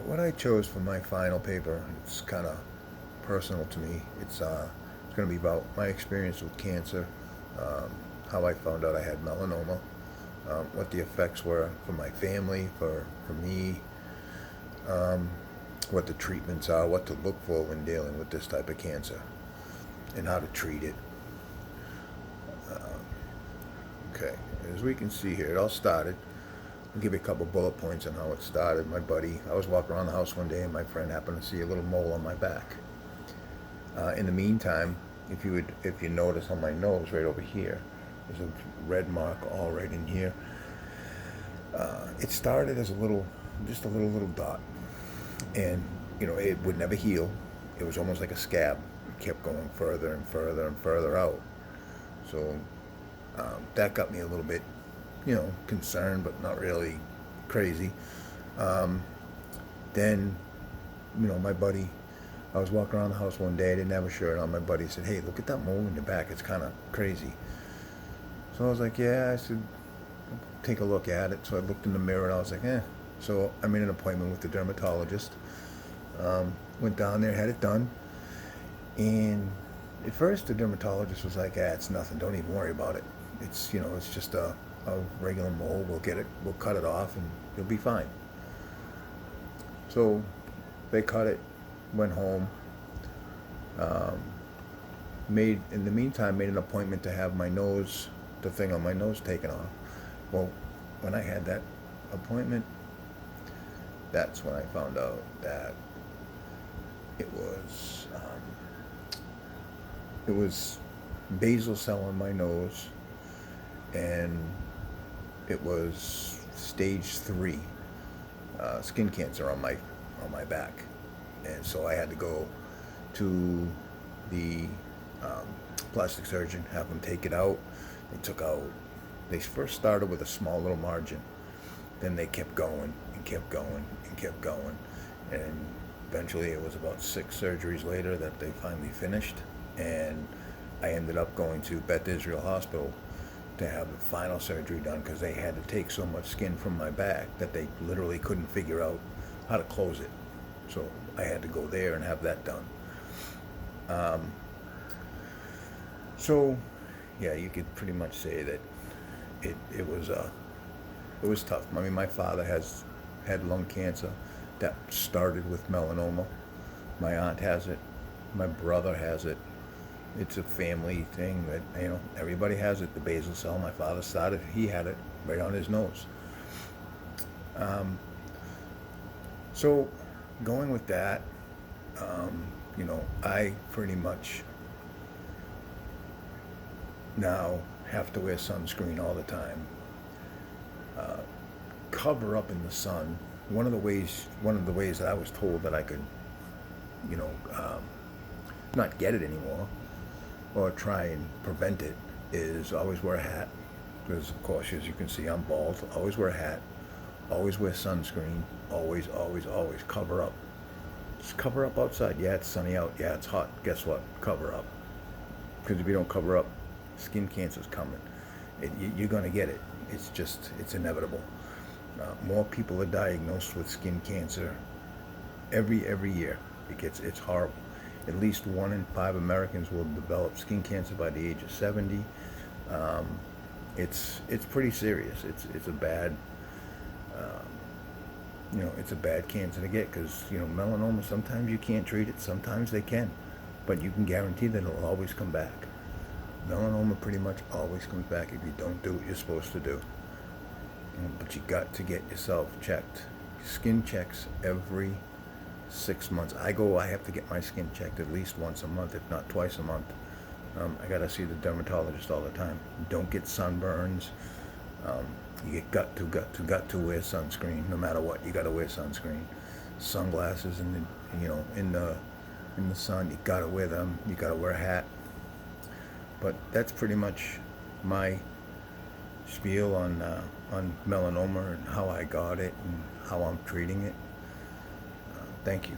What I chose for my final paper, it's kind of personal to me. It's going to be about my experience with cancer, um, how I found out I had melanoma, what the effects were for my family, for me, um, what the treatments are, what to look for when dealing with this type of cancer, and how to treat it. Okay, as we can see here, it all started. I'll give you a couple bullet points on how it started. My buddy, I was walking around the house one day and my friend happened to see a little mole on my back. In the meantime, if you notice on my nose right over here, there's a red mark all right in here. It started as just a little dot, and it would never heal. It was almost like a scab. It kept going further and further and further out. So that got me a little bit, concerned, but not really crazy. Um, then, my buddy, I was walking around the house one day. I didn't have a shirt on. My buddy said, "Hey, look at that mole in your back. It's kind of crazy." So I was like, "Yeah." I said, "Take a look at it." So I looked in the mirror and I was like, "Eh." So I made an appointment with the dermatologist. Went down there, had it done, and at first the dermatologist was like, "Ah, it's nothing. Don't even worry about it. It's just a regular mole. We'll cut it off, and you'll be fine." So they cut it, went home. Um, in the meantime, made an appointment to have the thing on my nose taken off. Well, when I had that appointment, that's when I found out that it was it was basal cell on my nose, and it was stage 3 skin cancer on my back, and so I had to go to the um, plastic surgeon, have them take it out. They took out. They first started with a small little margin, then they kept going and kept going and kept going, and eventually it was about 6 surgeries later that they finally finished, and I ended up going to Beth Israel Hospital to have the final surgery done because they had to take so much skin from my back that they literally couldn't figure out how to close it. So I had to go there and have that done. Um, so, yeah, you could pretty much say that it was tough. I mean, my father has had lung cancer that started with melanoma. My aunt has it. My brother has it. It's a family thing that everybody has it. The basal cell. My father started. He had it right on his nose. Um, so, going with that, I pretty much now have to wear sunscreen all the time. Uh, Cover up in the sun. One of the ways that I was told that I could, you know, um, not get it anymore or try and prevent it is always wear a hat. Because of course, as you can see, I'm bald. Always wear a hat. Always wear sunscreen. Always, always, always cover up. Just cover up outside. Yeah, it's sunny out. Yeah, it's hot. Guess what? Cover up. Because if you don't cover up, skin cancer's coming. You're going to get it. It's inevitable. More people are diagnosed with skin cancer every year. It's horrible. At least 1 in 5 Americans will develop skin cancer by the age of 70. Um, it's pretty serious. It's a bad it's a bad cancer to get because melanoma, sometimes you can't treat it, sometimes they can, but you can guarantee that it'll always come back. Melanoma pretty much always comes back if you don't do what you're supposed to do. But you got to get yourself checked. Skin checks every 6 months. I have to get my skin checked at least once a month, if not twice a month. I gotta see the dermatologist all the time. Don't get sunburns. You got to wear sunscreen no matter what. You gotta wear sunscreen. Sunglasses in the sun. You gotta wear them. You gotta wear a hat. But that's pretty much my spiel on melanoma and how I got it and how I'm treating it. Thank you.